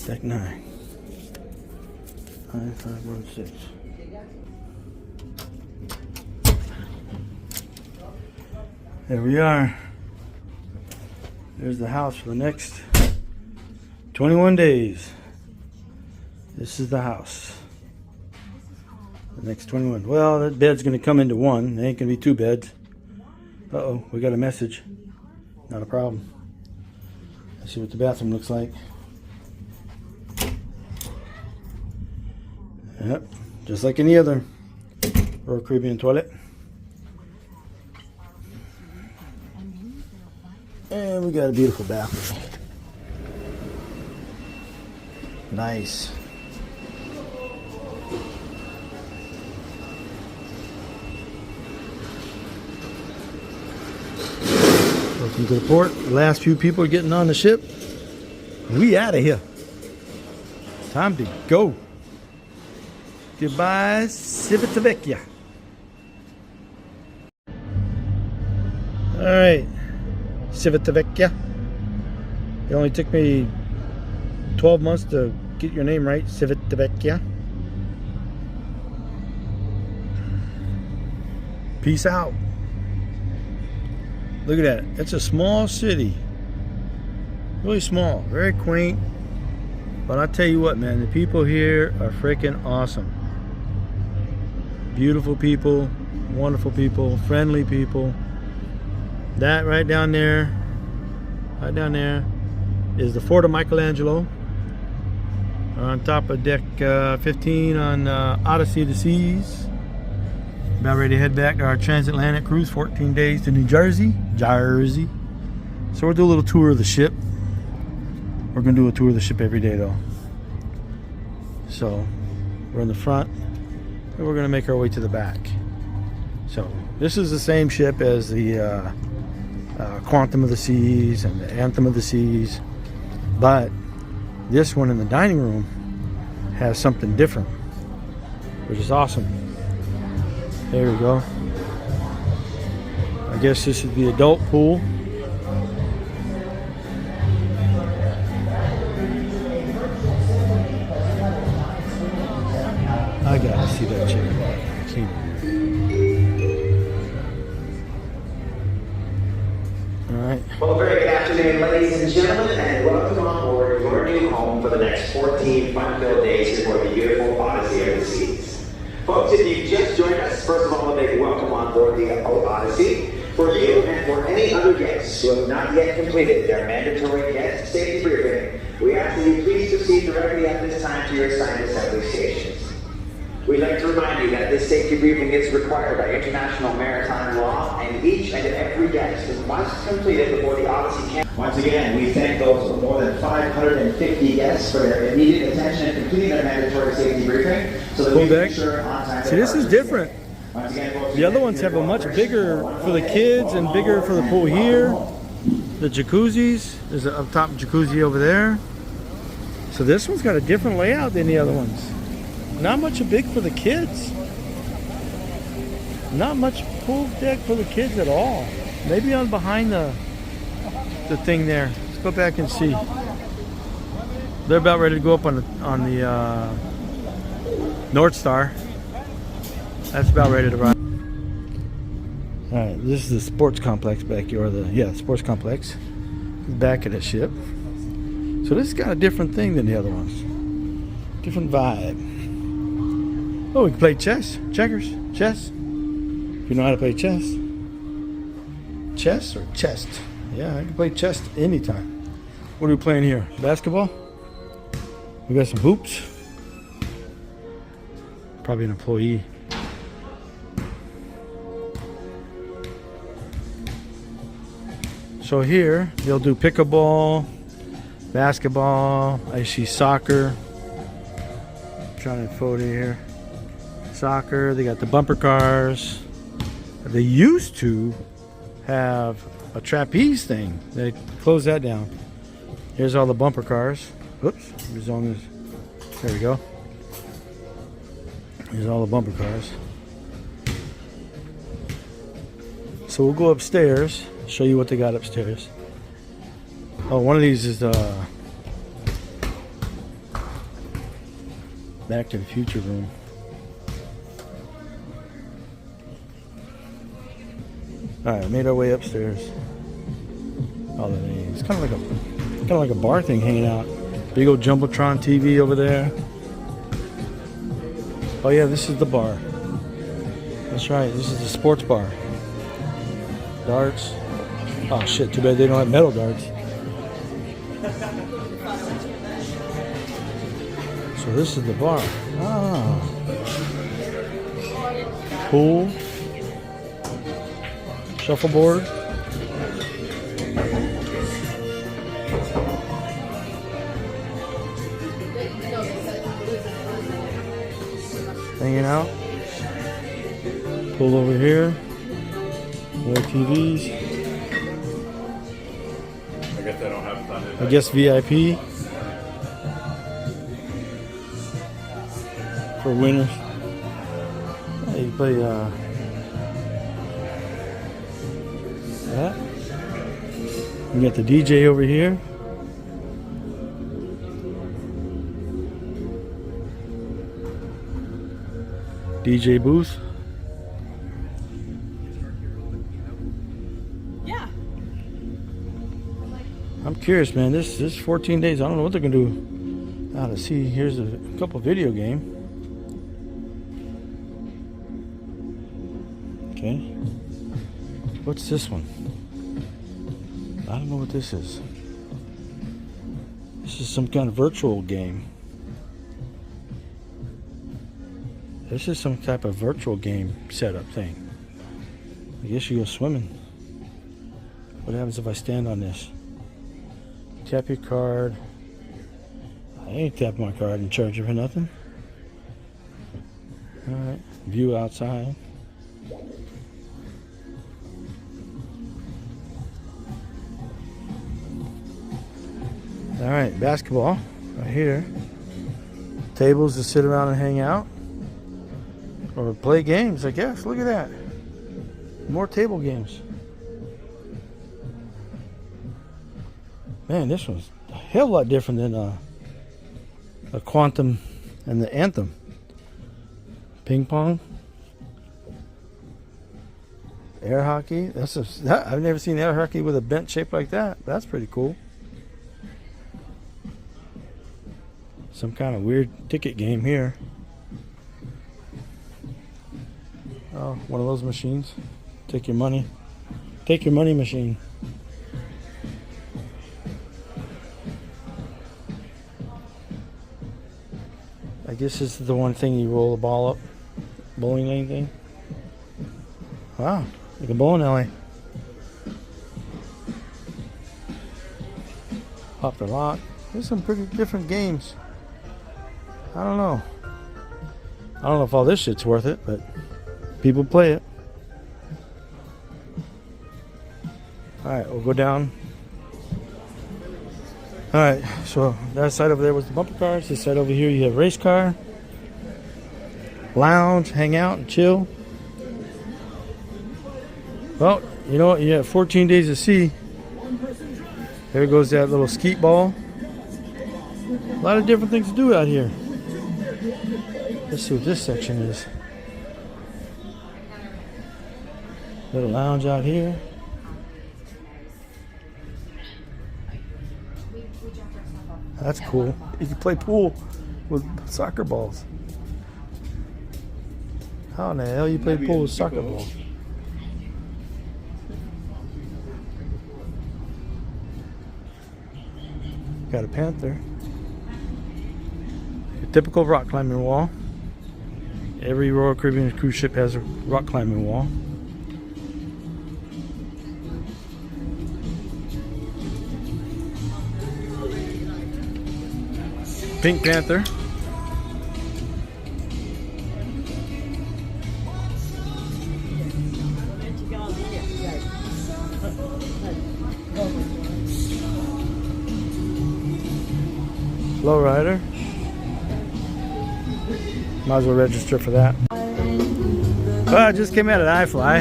Deck 9. 9516. There we are. There's the house for the next 21 days. This is the house. The next 21. Well, that bed's going to come into one. There ain't going to be two beds. Uh-oh, we got a message. Not a problem. Let's see what the bathroom looks like. Yep, just like any other Royal Caribbean toilet. And we got a beautiful bathroom. Nice. Welcome to the port. The last few people are getting on the ship. We out of here. Time to go. Goodbye, Civitavecchia. All right, Civitavecchia. It only took me 12 months to get your name right, Civitavecchia. Peace out. Look at that. It's a small city. Really small. Very quaint. But I tell you what, man, the people here are freaking awesome. Beautiful people, wonderful people, friendly people. That right down there is the Fort of Michelangelo. On top of deck 15 on Odyssey of the Seas. About ready to head back to our transatlantic cruise, 14 days to New Jersey. So we'll do a little tour of the ship. We're going to do a tour of the ship every day though. So we're in the front and we're going to make our way to the back. So this is the same ship as the Quantum of the Seas and the Anthem of the Seas, but this one in the dining room has something different, which is awesome. There we go. I guess this is the adult pool. I gotta see that chick. Alright. Well, very good afternoon, ladies and gentlemen, and welcome on board your new home for the next 14 fun-filled days aboard the beautiful Odyssey of the Seas. Folks, if you just joined us, first of all, a big welcome on board the Odyssey. For you and for any other guests who have not yet completed their mandatory guest safety briefing, we ask that you please proceed directly at this time to your assigned assembly stations. We'd like to remind you that this safety briefing is required by international maritime law, and each and every guest must complete it before the Odyssey can. Once again, we thank those more than 550 guests for their immediate attention in completing their mandatory safety briefing, so that we can ensure on time. See, this is different. The other ones have a much bigger for the kids and bigger for the pool here. The jacuzzis, there's an up top jacuzzi over there. So this one's got a different layout than the other ones. Not much big for the kids. Not much pool deck for the kids at all. Maybe on behind the thing there. Let's go back and see. They're about ready to go up on the North Star. That's about ready to run. All right, this is the sports complex back here, or the sports complex, back of the ship. So this has got a different thing than the other ones. Different vibe. Oh, we can play chess, checkers, chess. If you know how to play chess. Chess or chest? Yeah, I can play chess anytime. What are we playing here? Basketball? We got some hoops. Probably an employee. So here, they'll do pickleball, basketball, I see soccer. I'm trying to photo here. Soccer, they got the bumper cars. They used to have a trapeze thing. They closed that down. Here's all the bumper cars. Oops, there's on this. There we go. Here's all the bumper cars. So we'll go upstairs, show you what they got upstairs. Oh, one of these is Back to the Future room. Alright, made our way upstairs. Oh, it's kind of like a bar thing hanging out. Big old Jumbotron TV over there. Oh yeah, this is the bar. That's right, this is the sports bar. Darts. Oh shit, too bad they don't have metal darts. So this is the bar. Ah. Pool. Shuffleboard. Hanging out. Pool over here. More TVs. I guess they don't have fun. I guess VIP. For winners. Yeah, you play that. You got the DJ over here. DJ booth. Yeah. I'm curious, man. This 14 days. I don't know what they're gonna do. Now to see. Here's a couple video game. Okay. What's this one? I don't know what this is. This is some kind of virtual game. This is some type of virtual game setup thing. I guess you go swimming. What happens if I stand on this? Tap your card. I ain't tapping my card and charging for nothing. Alright. View outside. Alright, basketball right here. Tables to sit around and hang out. Or play games, I guess. Look at that. More table games. Man, this one's a hell of a lot different than a Quantum and the Anthem. Ping pong. Air hockey. I've never seen air hockey with a bench shaped like that. That's pretty cool. Some kind of weird ticket game here. Oh, one of those machines. Take your money. Take your money machine. I guess this is the one thing you roll the ball up. Bowling lane thing. Wow, like a bowling alley. Pop the lock. There's some pretty different games. I don't know. I don't know if all this shit's worth it, but people play it. Alright, we'll go down. Alright, so that side over there was the bumper cars. This side over here you have race car. Lounge, hang out and chill. Well, you know what? You have 14 days to see. There goes that little skeet ball. A lot of different things to do out here. Let's see what this section is. Little lounge out here. That's cool. You can play pool with soccer balls. How in the hell you play pool with soccer balls? Got a panther. A typical rock climbing wall. Every Royal Caribbean cruise ship has a rock climbing wall. Pink Panther. Lowrider. Might as well register for that. Well, I just came out at iFly,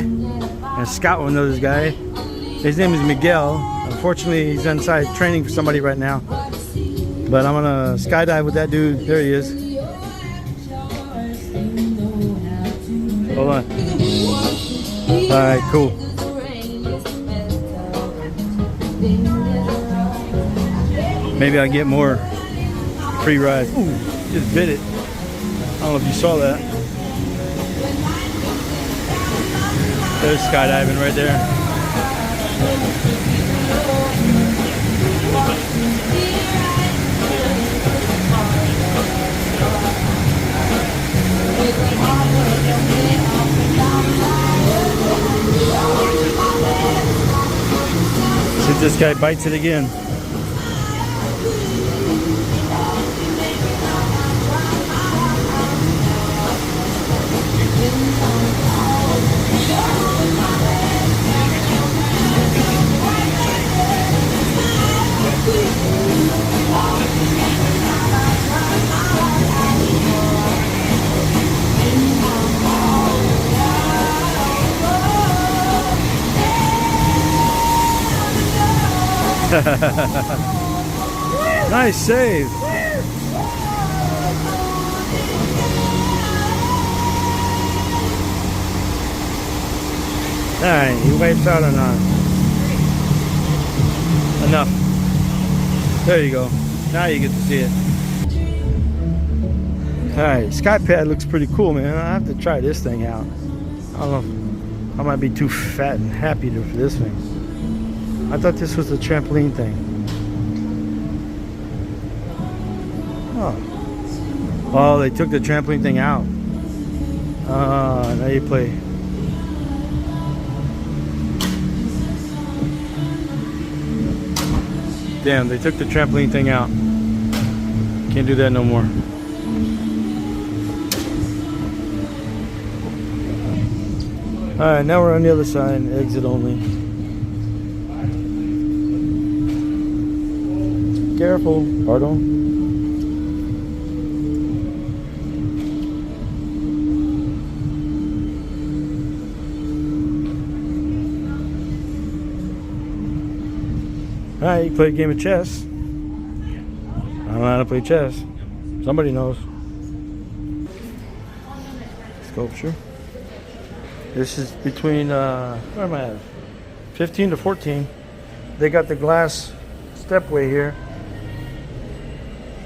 and Scott will know this guy. His name is Miguel. Unfortunately, he's inside training for somebody right now. But I'm gonna skydive with that dude. There he is. Hold on. Alright, cool. Maybe I get more free rides. Ooh, just bit it. I don't know if you saw that. There's skydiving right there. See if this guy bites it again. Nice save. Alright, he wipes out or not? Enough. There you go. Now you get to see it. Alright, Skypad looks pretty cool, man. I have to try this thing out. I don't know if I might be too fat and happy for this thing. I thought this was the trampoline thing. Oh. Oh, they took the trampoline thing out. Now you play. Damn, they took the trampoline thing out. Can't do that no more. Alright, now we're on the other side, exit only. Careful, pardon. Alright, you play a game of chess. I don't know how to play chess. Somebody knows. Sculpture. This is between, where am I at? 15 to 14. They got the glass stepway here.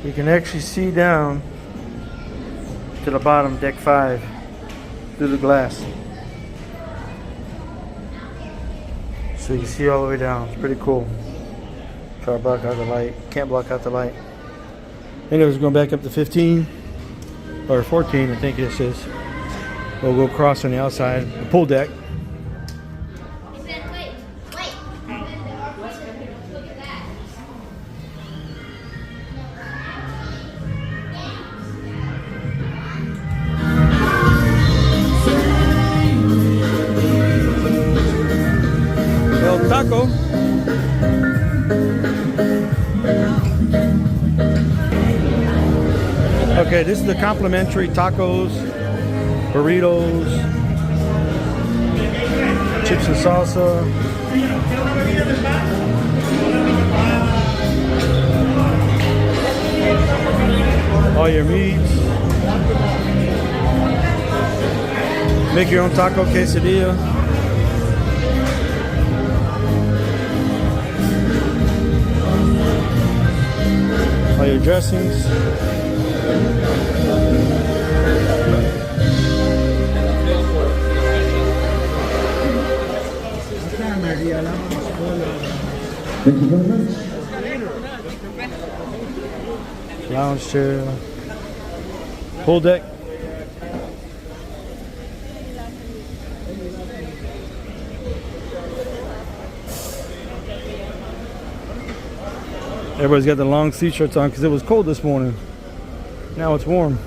You can actually see down to the bottom, deck 5, through the glass. So you can see all the way down. It's pretty cool. Try to block out the light. Can't block out the light. Anyways, going back up to 15 or 14, I think this is. We'll go across on the outside, the pool deck. El Taco. Okay, this is the complimentary tacos, burritos, chips and salsa. All your meats. Make your own taco quesadilla. All your dressings. Thank you very much. Lounge chair. Pool deck. Everybody's got the long sleeve shirts on because it was cold this morning. Now it's warm.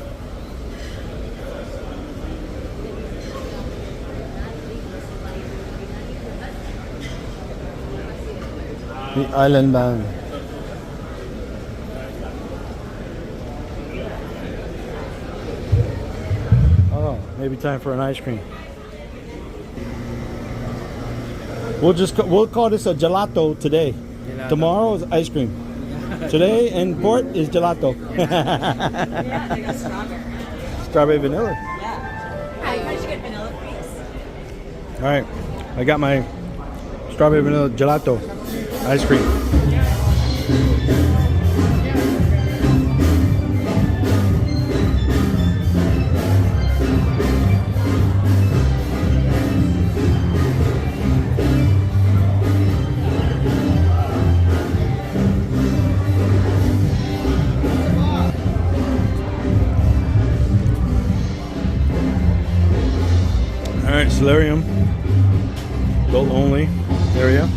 The island band. Oh, maybe time for an ice cream. We'll call this a gelato today. Gelato. Tomorrow is ice cream. Today in port is gelato. Yeah, they got strawberry. Strawberry vanilla. Yeah. How you guys get vanilla? All right, I got my strawberry vanilla gelato ice cream. All right, solarium, adult only area.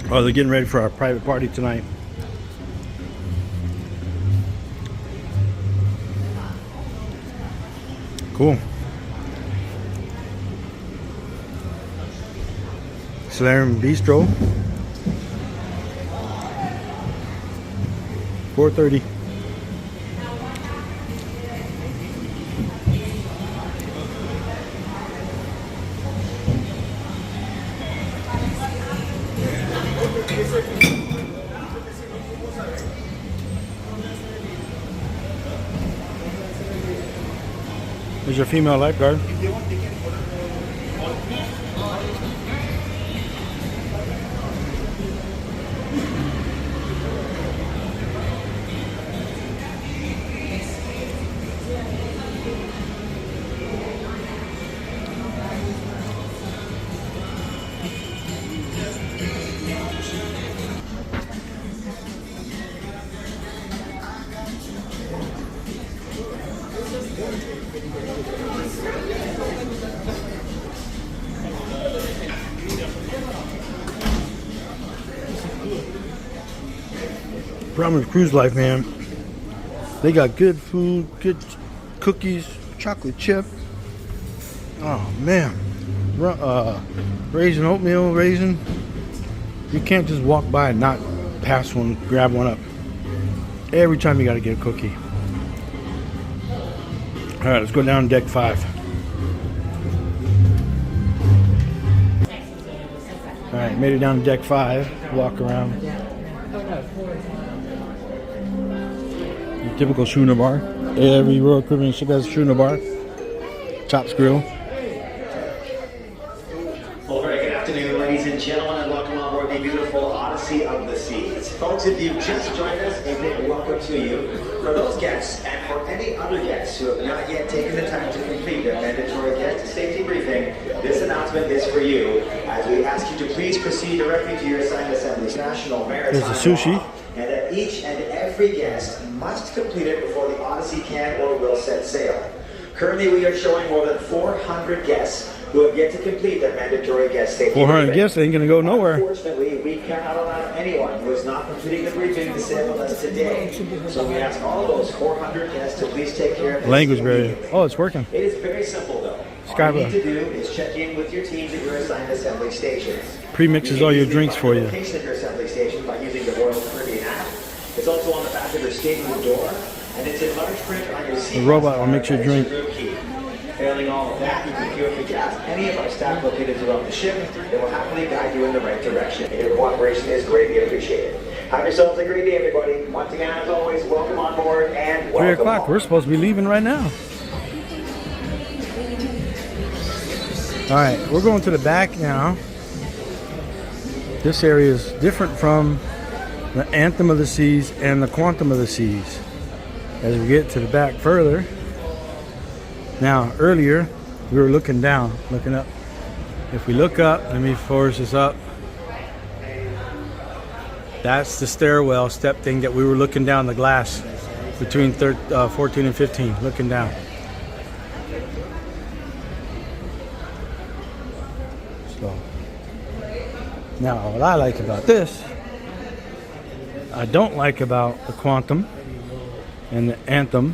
Oh, they're getting ready for our private party tonight. Cool. Solarium Bistro. 4:30. There's your female lifeguard. Problem with cruise life, man. They got good food, good cookies, chocolate chip. Oh man, raisin, oatmeal, raisin. You can't just walk by and not pass one, grab one up. Every time you got to get a cookie. All right, let's go down deck 5. All right, made it down to deck 5. Walk around. Your typical schooner bar. Every Royal Caribbean ship has a schooner bar. Chops Grill. Well, very good afternoon, ladies and gentlemen, and welcome on board the beautiful Odyssey of the Seas. Folks, if you've just joined us, a big welcome to you. For those guests and for any other guests who have not yet taken the time to complete their mandatory guest safety briefing, this announcement is for you as we ask you to please proceed directly to your assigned assemblies. National Maritime There's the sushi. Law, and that each and every guest must complete it before the Odyssey can or will set sail. Currently, we are showing more than 400 guests who have yet to complete their mandatory guest safety 400 briefing. guests ain't gonna go nowhere. Unfortunately, we cannot allow anyone who is not completing the briefing to sail with us today. So we ask all those 400 guests to please take care of this Language barrier. immediately. Oh, it's working. It is very simple, though. All you need to do is check in with your teams at your assigned assembly stations. Pre-mixes all your drinks for you. Location of your assembly station by using the Royal Caribbean app. It's also on the back of your stateroom door, and it's in large print on your seat. The robot will mix your drink. Failing all of that, you can feel free to ask any of our staff located throughout the ship. They will happily guide you in the right direction. Your cooperation is greatly appreciated. Have yourselves a great day, everybody. Once again, as always, welcome on board and 3 welcome o'clock. home. We're supposed to be leaving right now. All right, we're going to the back now. This area is different from the Anthem of the Seas and the Quantum of the Seas. As we get to the back further. Now, earlier, we were looking down, looking up. If we look up, let me force this up. That's the stairwell step thing that we were looking down the glass between 14 and 15, looking down. So, now what I like about this, I don't like about the Quantum and the Anthem,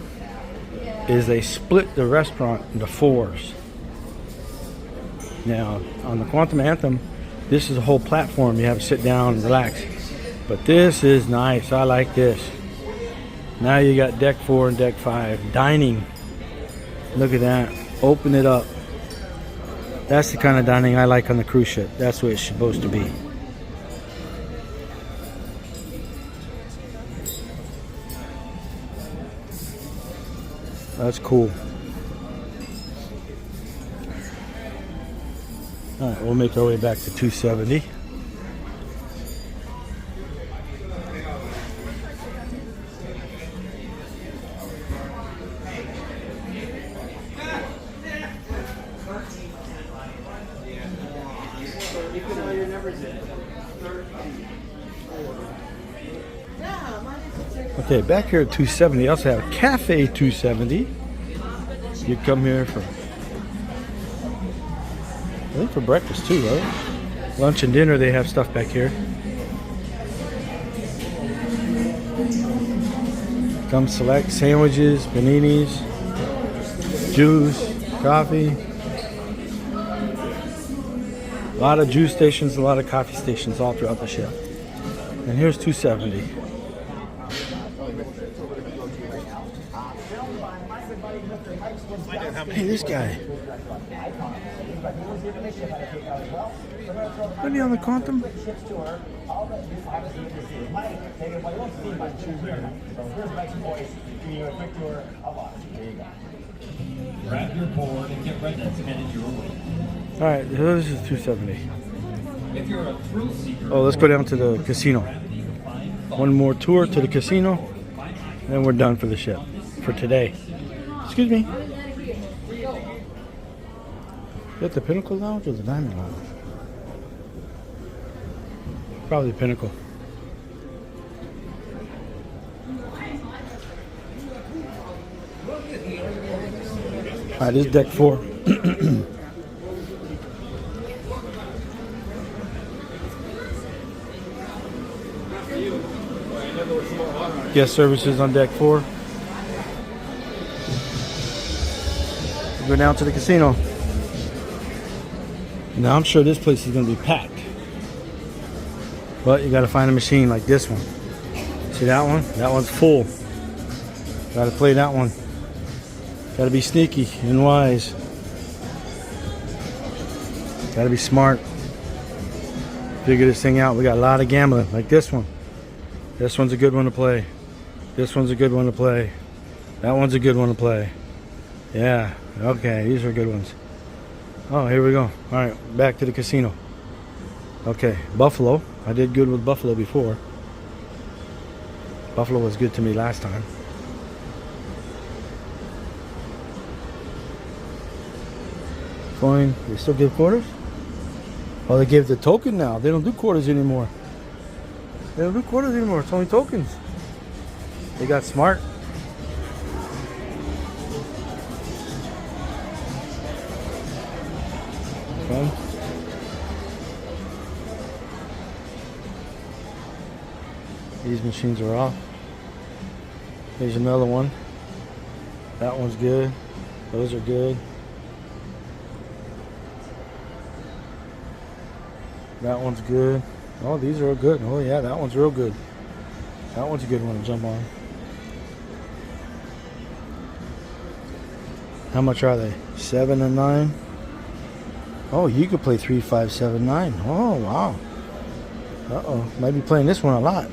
is they split the restaurant into 4s. Now, on the Quantum Anthem, this is a whole platform. You have to sit down and relax. But this is nice. I like this. Now you got deck 4 and deck 5. Dining. Look at that. Open it up. That's the kind of dining I like on the cruise ship. That's what it's supposed to be. That's cool. All right, we'll make our way back to 270. Okay, back here at 270, I also have Cafe 270. You come here for, I think for breakfast too, right? Lunch and dinner, they have stuff back here. Come select sandwiches, paninis, juice, coffee. A lot of juice stations, a lot of coffee stations all throughout the ship. And here's 270. Hey, this guy. Are you on the Quantum? Grab your board and get ready to head your way. All right, so this is 270. If you're a thrill seeker, Oh, let's go down to the casino. One more tour to the casino, and then we're done for the ship for today. Excuse me. Is that the Pinnacle Lounge or the Diamond Lounge? Probably Pinnacle. All right, this is deck 4. Guest services on deck 4. Go down to the casino. Now I'm sure this place is going to be packed. But you got to find a machine like this one. See that one? That one's full. Got to play that one. Got to be sneaky and wise. Got to be smart. Figure this thing out. We got a lot of gambling like this one. This one's a good one to play. This one's a good one to play. That one's a good one to play. Yeah, okay, these are good ones. Oh, here we go. All right, back to the casino. Okay, Buffalo. I did good with Buffalo before. Buffalo was good to me last time. Coin. They still give quarters? Oh, they give the token now. They don't do quarters anymore. They don't do quarters anymore. It's only tokens. They got smart. Okay. These machines are off. Here's another one. That one's good. Those are good. That one's good. Oh, these are good. Oh yeah, that one's real good. That one's a good one to jump on. How much are they? 7 and 9. Oh, you could play 3, 5, 7, 9. Oh wow. Uh-oh. Might be playing this one a lot.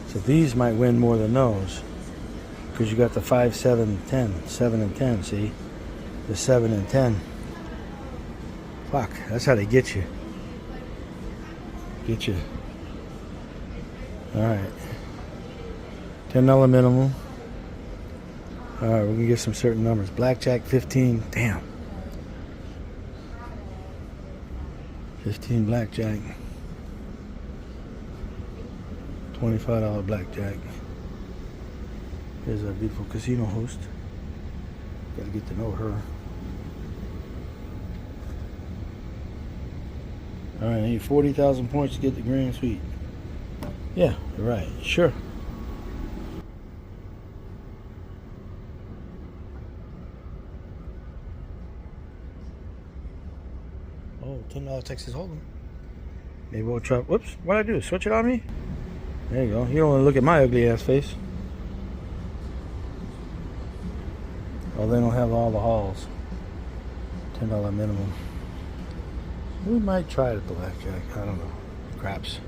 So these might win more than those. Because you got the 5, 7, 10. 7 and 10, see? The 7 and 10. Fuck, that's how they get you. Get you. Alright. $10 minimum. Alright, we can get some certain numbers. Blackjack 15. Damn. 15 blackjack. $25 blackjack. Here's a beautiful casino host. Gotta get to know her. Alright, I need 40,000 points to get the grand suite. Yeah, you're right. Sure. Oh, $10 Texas Hold'em. Maybe we'll try. Whoops, what'd I do? Switch it on me? There you go. You don't want to look at my ugly ass face. Oh, they don't have all the halls. $10 minimum. We might try the blackjack. I don't know. Craps.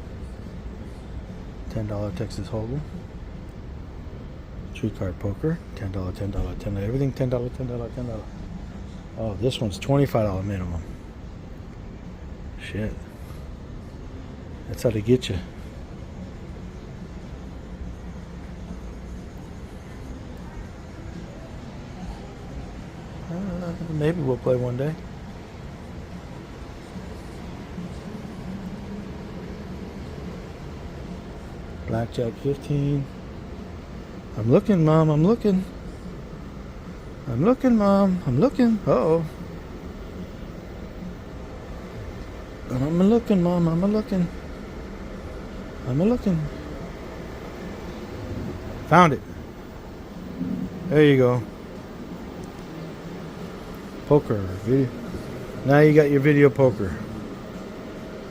$10 Texas Hold'em. Tree card poker, $10, $10, $10. Everything $10, $10, $10. Oh, this one's $25 minimum. Shit. That's how they get you. Maybe we'll play one day. Blackjack 15. I'm looking, Mom. I'm looking. I'm looking, Mom. I'm looking. Uh-oh. I'm looking, Mom. I'm looking. I'm looking. Found it. There you go. Poker video. Now you got your video poker.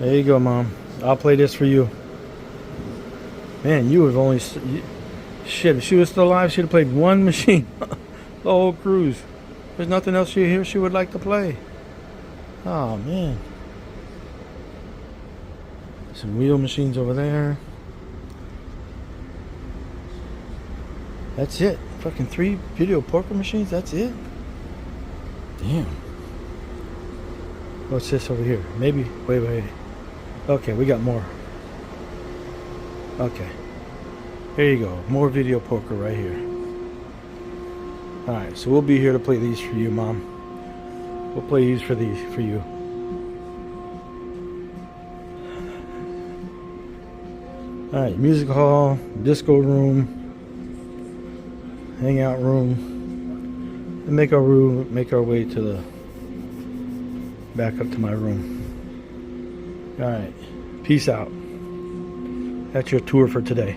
There you go, Mom. I'll play this for you. Man, you have only... Shit, if she was still alive, she'd have played one machine. The whole cruise. There's nothing else here she would like to play. Oh, man. Some wheel machines over there. That's it. Fucking 3 video poker machines? That's it? Damn. What's this over here? Maybe. Wait. Okay, we got more. Okay. Here you go. More video poker right here. Alright, so we'll be here to play these for you, Mom. We'll play these for you. Alright, music hall, disco room, hangout room, and make our way to the back up to my room. Alright, peace out. That's your tour for today.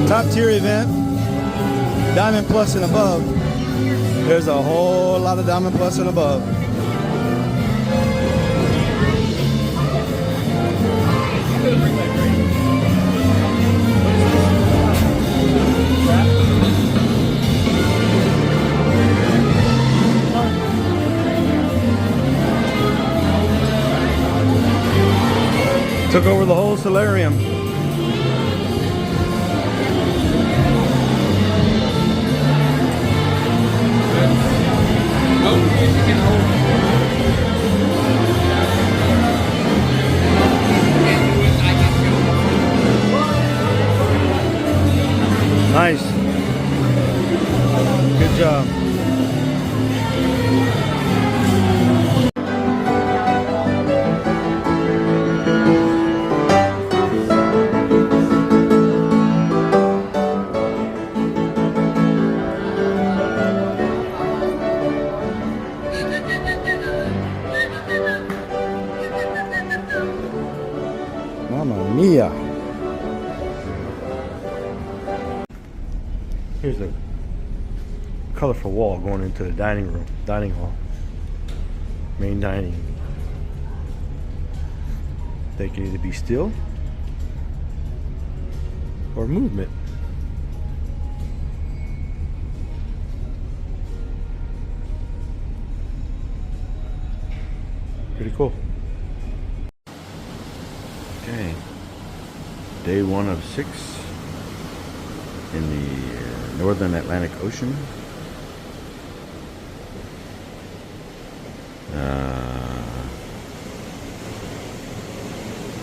Top tier event, Diamond Plus and above. There's a whole lot of Diamond Plus and above. Took over the whole solarium. Nice. Good job. Mamma mia. Here's a colorful wall going into the dining hall, main dining. They can either be still or movement. Pretty cool. Okay, day 1 of 6 in the Northern Atlantic Ocean.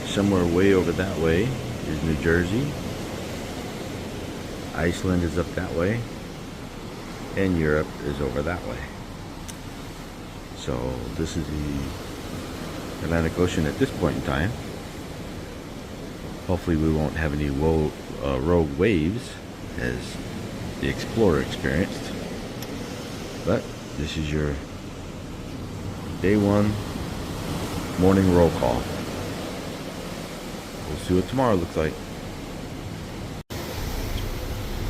Somewhere way over that way is New Jersey. Iceland is up that way, and Europe is over that way. So this is the Atlantic Ocean at this point in time. Hopefully we won't have any rogue waves as the Explorer experienced. But this is your day one morning roll call. We'll see what tomorrow looks like.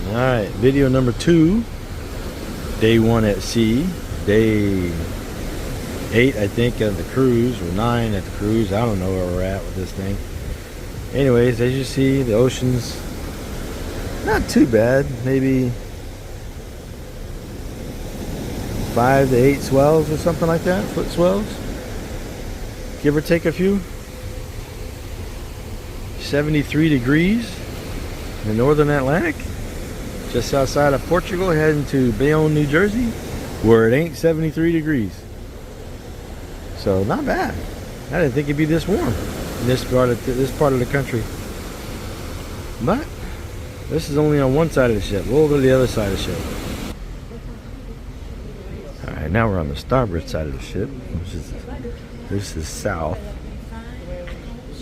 Alright, video number 2. Day 1 at sea. Day 8, I think, of the cruise, or 9 at the cruise. I don't know where we're at with this thing. Anyways, as you see, the ocean's not too bad. Maybe 5 to 8 swells or something like that. Foot swells. Give or take a few. 73 degrees in the northern Atlantic. Just outside of Portugal, heading to Bayonne, New Jersey, where it ain't 73 degrees. So not bad. I didn't think it'd be this warm in this part of the country. But this is only on one side of the ship. We'll go to the other side of the ship. All right, now we're on the starboard side of the ship, which is this is south,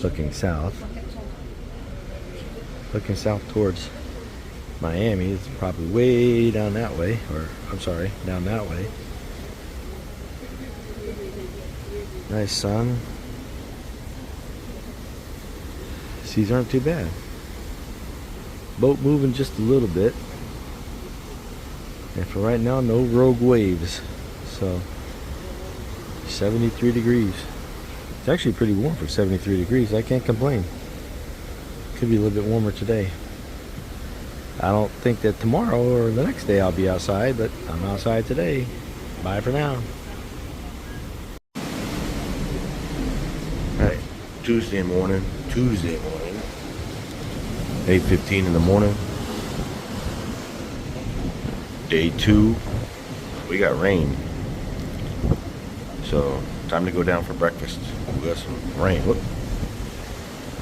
looking south towards Miami. It's probably way down that way, or I'm sorry, down that way. Nice sun. Seas aren't too bad. Boat moving just a little bit. And for right now, no rogue waves. So 73 degrees. It's actually pretty warm for 73 degrees. I can't complain. Could be a little bit warmer today. I don't think that tomorrow or the next day I'll be outside, but I'm outside today. Bye for now. Alright, Tuesday morning, 8:15 in the morning. Day 2, we got rain. So, time to go down for breakfast. We got some rain. Whoop.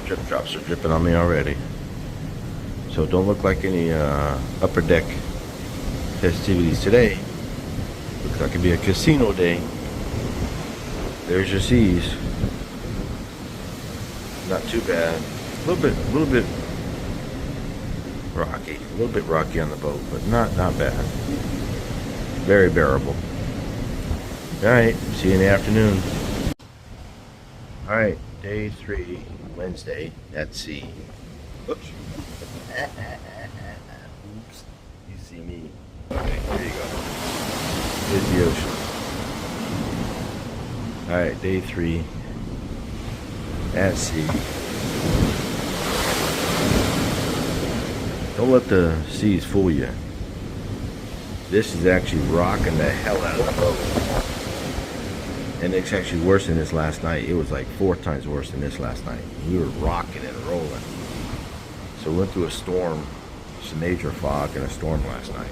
Drip drops are dripping on me already. So don't look like any upper deck festivities today. Looks like it'd be a casino day. There's your seas. Not too bad. A little bit rocky. A little bit rocky on the boat, but not bad. Very bearable. Alright, see you in the afternoon. Alright, day 3, Wednesday at sea. Oops. Oops. You see me. Okay, there you go. Here's the ocean. Alright, day 3 at sea. Don't let the seas fool you. This is actually rocking the hell out of the boat. And it's actually worse than this last night. It was like 4 times worse than this last night. We were rocking and rolling. So we went through a storm, some major fog and a storm last night.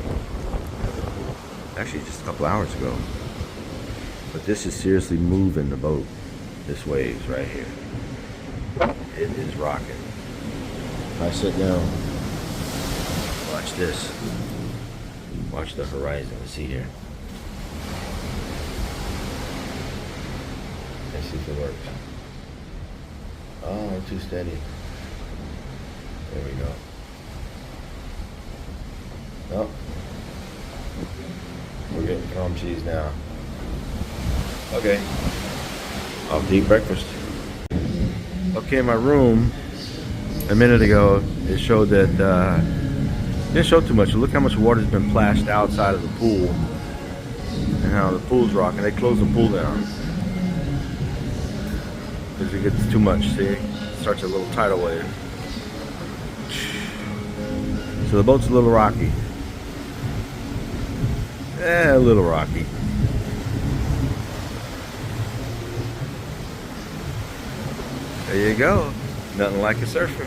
Actually just a couple hours ago. But this is seriously moving the boat. This waves right here. It is rocking. If I sit down, watch this. Watch the horizon. See here. Let's see if it works. Oh, too steady. There we go. Oh. We're getting calm seas now. Okay. I'll eat breakfast. Okay, my room a minute ago, it showed that it didn't show too much. Look how much water's been plashed outside of the pool and how the pool's rocking. They closed the pool down because it gets too much. See, it starts a little tidal wave. So the boat's a little rocky. A little rocky. There you go. Nothing like a surfer.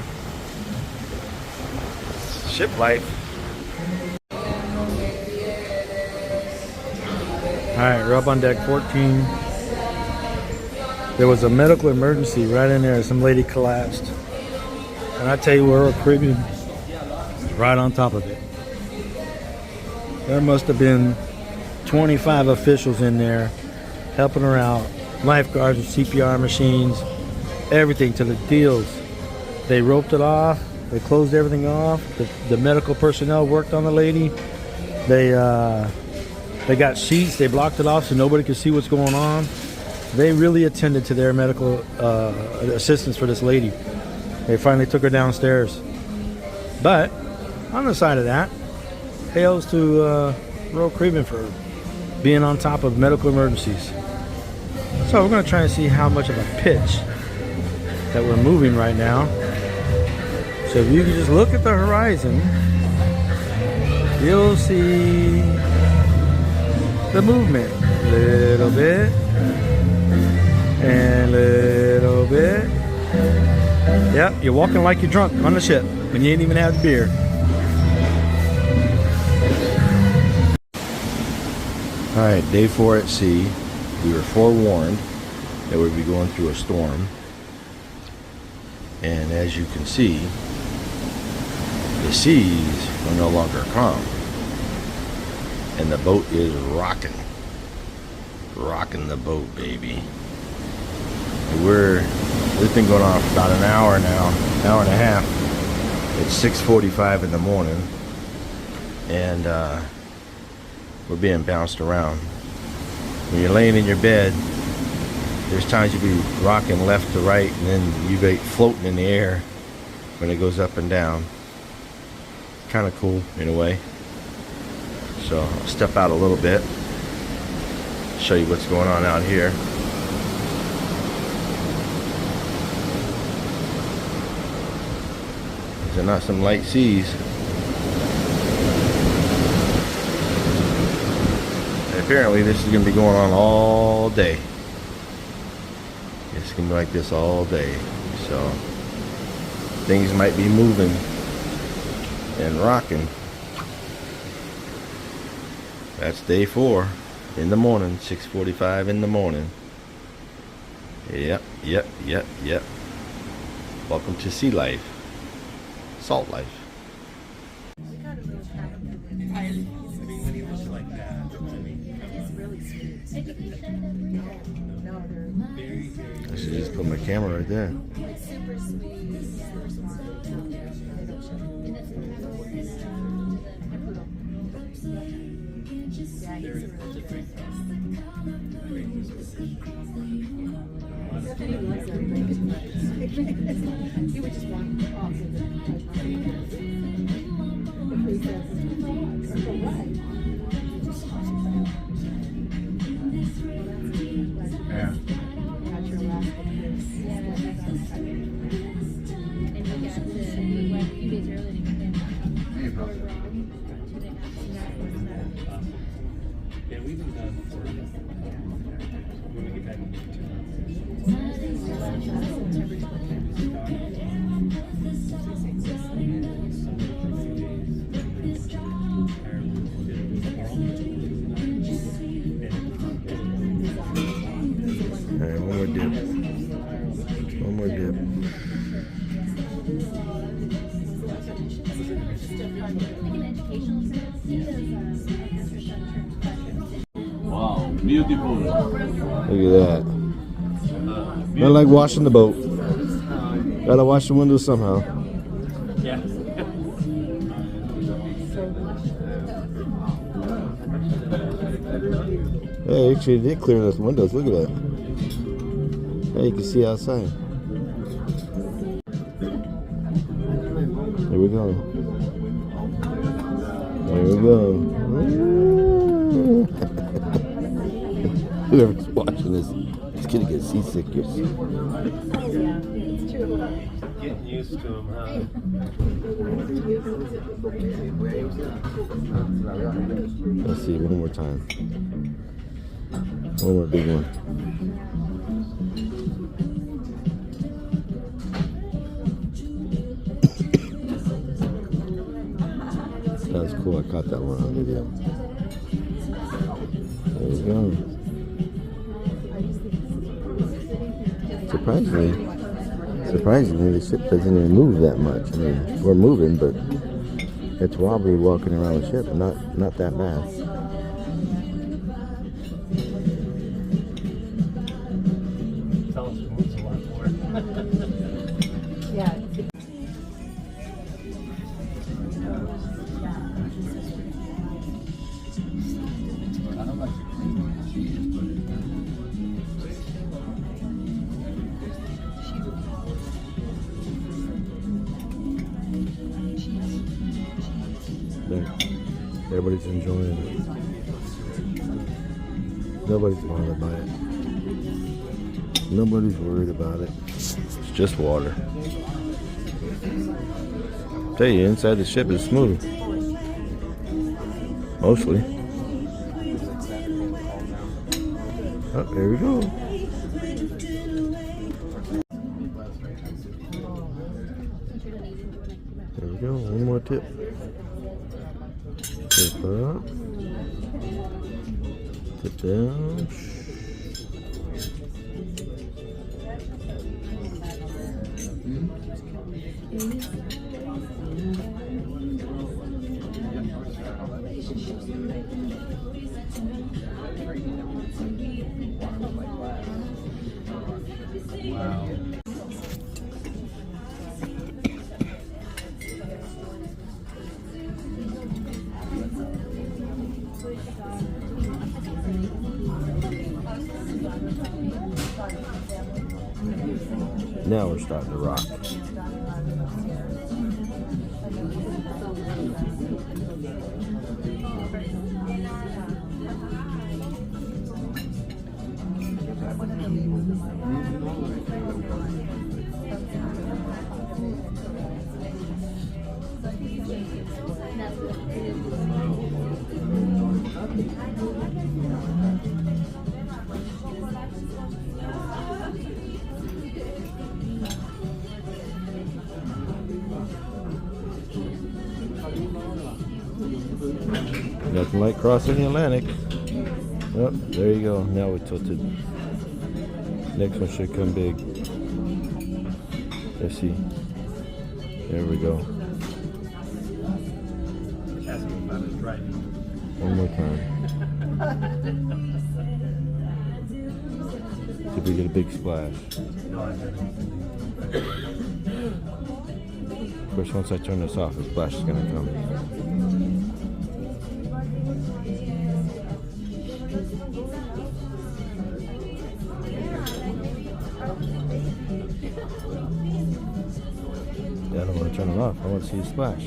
Ship life. Alright, we're up on deck 14. There was a medical emergency right in there. Some lady collapsed. And I tell you, we're a Caribbean right on top of it. There must have been 25 officials in there helping her out. Lifeguards with CPR machines, everything to the deals. They roped it off. They closed everything off. The medical personnel worked on the lady. They got sheets. They blocked it off so nobody could see what's going on. They really attended to their medical assistance for this lady. They finally took her downstairs. But on the side of that, hails to Royal Caribbean for being on top of medical emergencies. So we're going to try and see how much of a pitch that we're moving right now. So if you can just look at the horizon, you'll see the movement. Little bit and little bit. Yep, you're walking like you're drunk on the ship when you ain't even had beer. Alright, day 4 at sea. We were forewarned that we'd be going through a storm. And as you can see, the seas are no longer calm. And the boat is rocking. Rocking the boat, baby. And this has been going on for about an hour now, hour and a half. It's 6:45 in the morning. And we're being bounced around. When you're laying in your bed, there's times you be rocking left to right, and then you be floating in the air when it goes up and down. Kind of cool in a way. So I'll step out a little bit, show you what's going on out here. These are not some light seas. Apparently this is going to be going on all day. It's going to be like this all day. So things might be moving and rocking. That's day 4 in the morning, 6:45 in the morning. Yep. Welcome to sea life. Salt life. I should just put my camera right there. He would just walk off with Alright, one more dip. One more dip. Wow, beautiful. Look at that. I like washing the boat. Gotta wash the windows somehow. Yeah. Hey, actually, they did clear those windows. Look at that. Hey, you can see outside. Here we go. There we go. Whoever's watching this is gonna get seasick. Getting used to them, huh? Let's see, one more time. One more big one. That was cool. I caught that one on video. There we go. Surprisingly, the ship doesn't even move that much. I mean, we're moving, but it's wobbly walking around the ship. Not that bad. Yeah. Everybody's enjoying it. Nobody's bothered by it. Nobody's worried about it. It's just water. Tell you, inside the ship is smooth. Mostly. Oh, there we go. There we go. One more tip. Tip up. Tip down. Now we're starting to rock. Nothing like crossing the Atlantic. Oh, there you go. Now we're tilted. Next one should come big. Let's see. There we go. One more time. See if we get a big splash. Of course, once I turn this off, the splash is going to come. Yeah, I don't want to turn it off. I want to see a splash.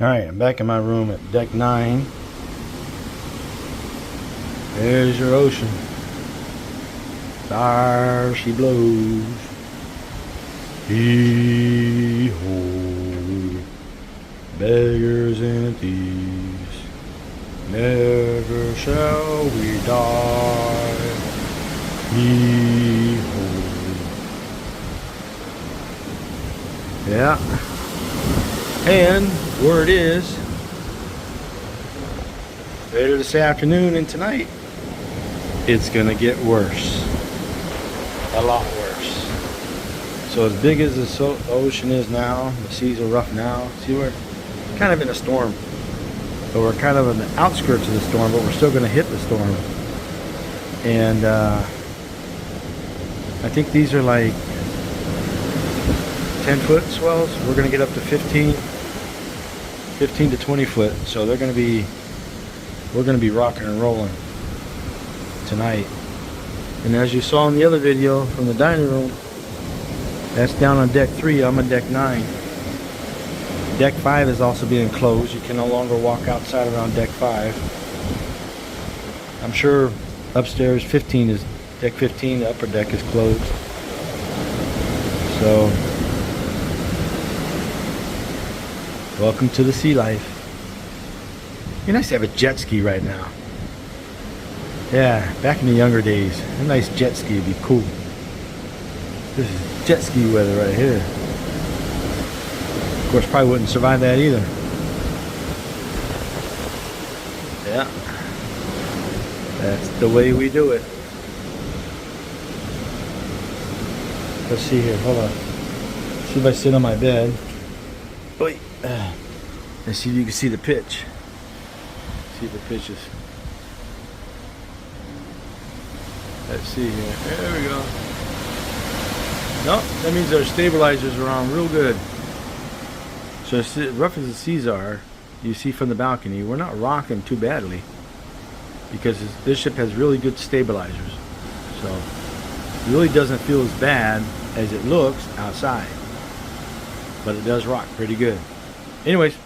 Alright, I'm back in my room at deck 9. There's your ocean. There she blows. Hee-ho. Beggars and thieves, never shall we die. Hee-ho. Yeah. And word is, later this afternoon and tonight, it's gonna get worse. A lot worse. So as big as the ocean is now, the seas are rough now. See, we're kind of in a storm. But we're kind of on the outskirts of the storm, but we're still gonna hit the storm. And I think these are like 10-foot swells. We're gonna get up to 15 to 20 foot. So we're gonna be rocking and rolling tonight. And as you saw in the other video from the dining room, that's down on deck 3. I'm on deck 9. Deck 5 is also being closed. You can no longer walk outside around deck 5. I'm sure upstairs 15 is deck 15. The upper deck is closed. So welcome to the sea life. It'd be nice to have a jet ski right now. Yeah, back in the younger days, a nice jet ski would be cool. This is jet ski weather right here. Of course, probably wouldn't survive that either. Yeah, that's the way we do it. Let's see here, hold on. See if I sit on my bed. Wait. And see, you can see the pitch. See the pitches. Let's see here. There we go. No, that means our stabilizers are on real good. So as rough as the seas are, you see from the balcony, we're not rocking too badly because this ship has really good stabilizers. So it really doesn't feel as bad as it looks outside. But it does rock pretty good. Anyways,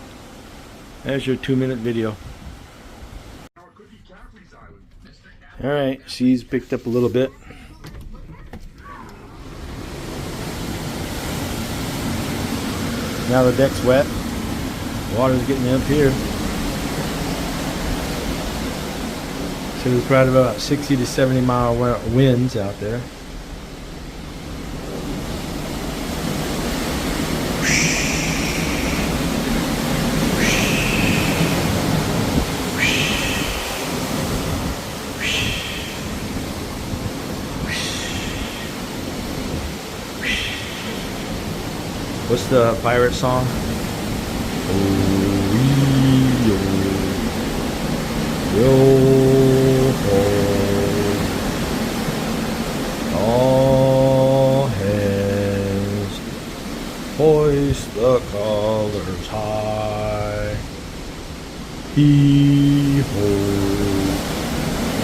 there's your 2-minute video. Alright, seas picked up a little bit. Now the deck's wet. Water's getting up here. So there's probably about 60 to 70 mile winds out there. What's the pirate song? All hands, hoist the colors high. He-ho,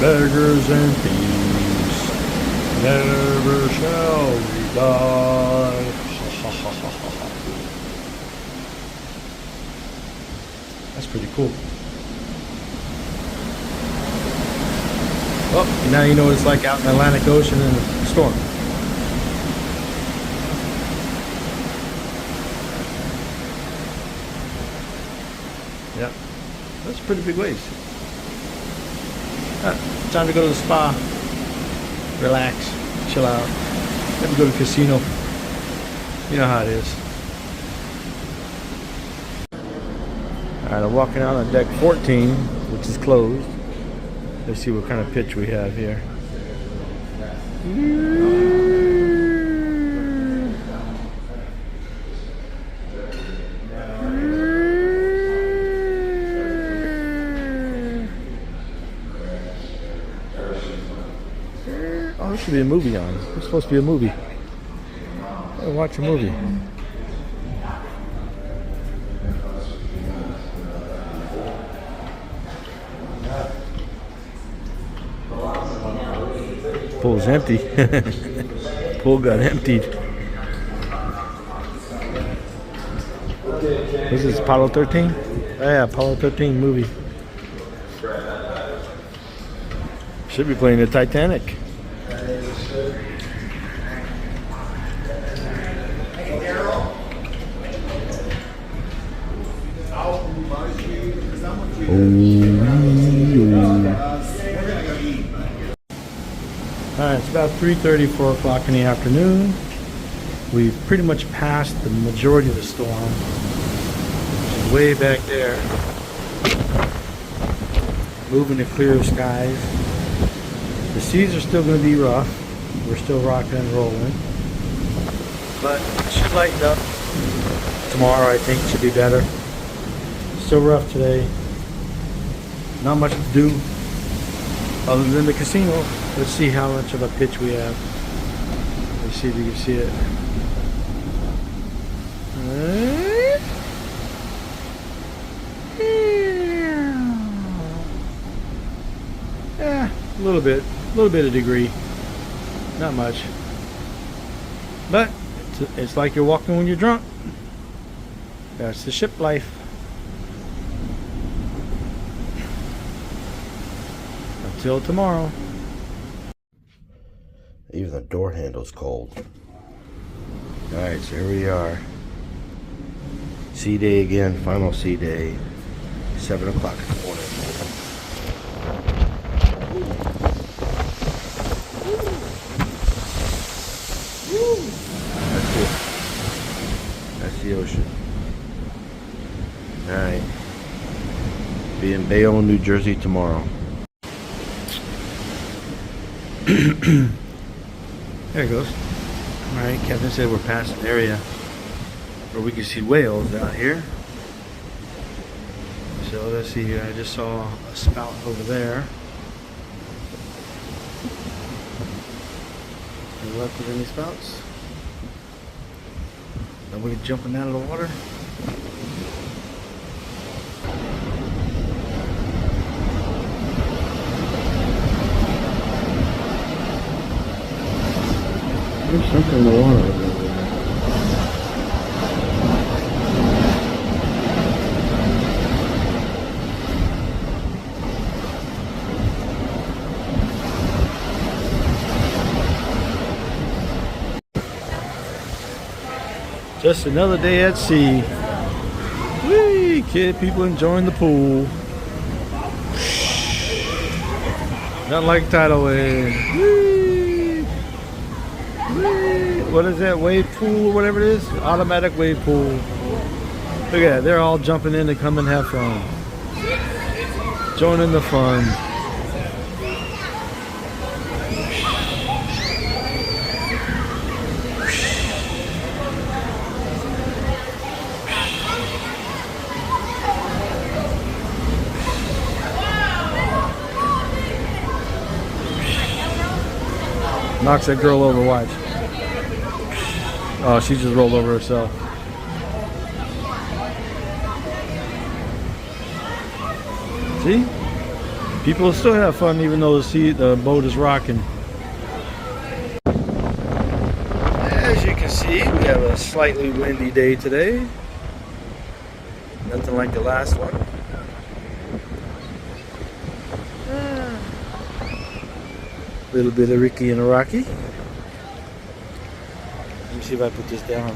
beggars and thieves, never shall we die. That's pretty cool. Well, now you know what it's like out in the Atlantic Ocean in a storm. Yep, that's pretty big waves. Time to go to the spa, relax, chill out, maybe go to the casino. You know how it is. Alright, I'm walking out on deck 14, which is closed. Let's see what kind of pitch we have here. Oh, there should be a movie on. It's supposed to be a movie. I'll watch a movie. Pool's empty. Pool got emptied. This is Apollo 13? Oh yeah, Apollo 13 movie. Should be playing the Titanic. Alright, it's about 3:30, 4 o'clock in the afternoon. We've pretty much passed the majority of the storm, which is way back there. Moving to clear skies. The seas are still going to be rough. We're still rocking and rolling. But it should lighten up. Tomorrow I think should be better. Still rough today. Not much to do other than the casino. Let's see how much of a pitch we have. Let's see if you can see it. Yeah, a little bit of degree. Not much. But it's like you're walking when you're drunk. That's the ship life. Until tomorrow. Even the door handle's cold. Alright, so here we are. Sea day again, final sea day. 7 o'clock in the morning. That's it. That's the ocean. Alright. Be in Bayonne, New Jersey tomorrow. There it goes. Alright, Captain said we're past an area. where we can see whales out here. So let's see here. I just saw a spout over there. Any luck with any spouts? Nobody jumping out of the water? There's something in the water. Just another day at sea. Whee! People enjoying the pool. Nothing like tidal wave. Whee! Whee! What is that? Wave pool or whatever it is? Automatic wave pool. Look at that. They're all jumping in to come and have fun. Joining the fun. Knocks that girl over, watch. Oh, she just rolled over herself. See? People still have fun even though the boat is rocking. As you can see, we have a slightly windy day today. Nothing like the last one. Little bit of Ricky and a Rocky. Let me see if I put this down.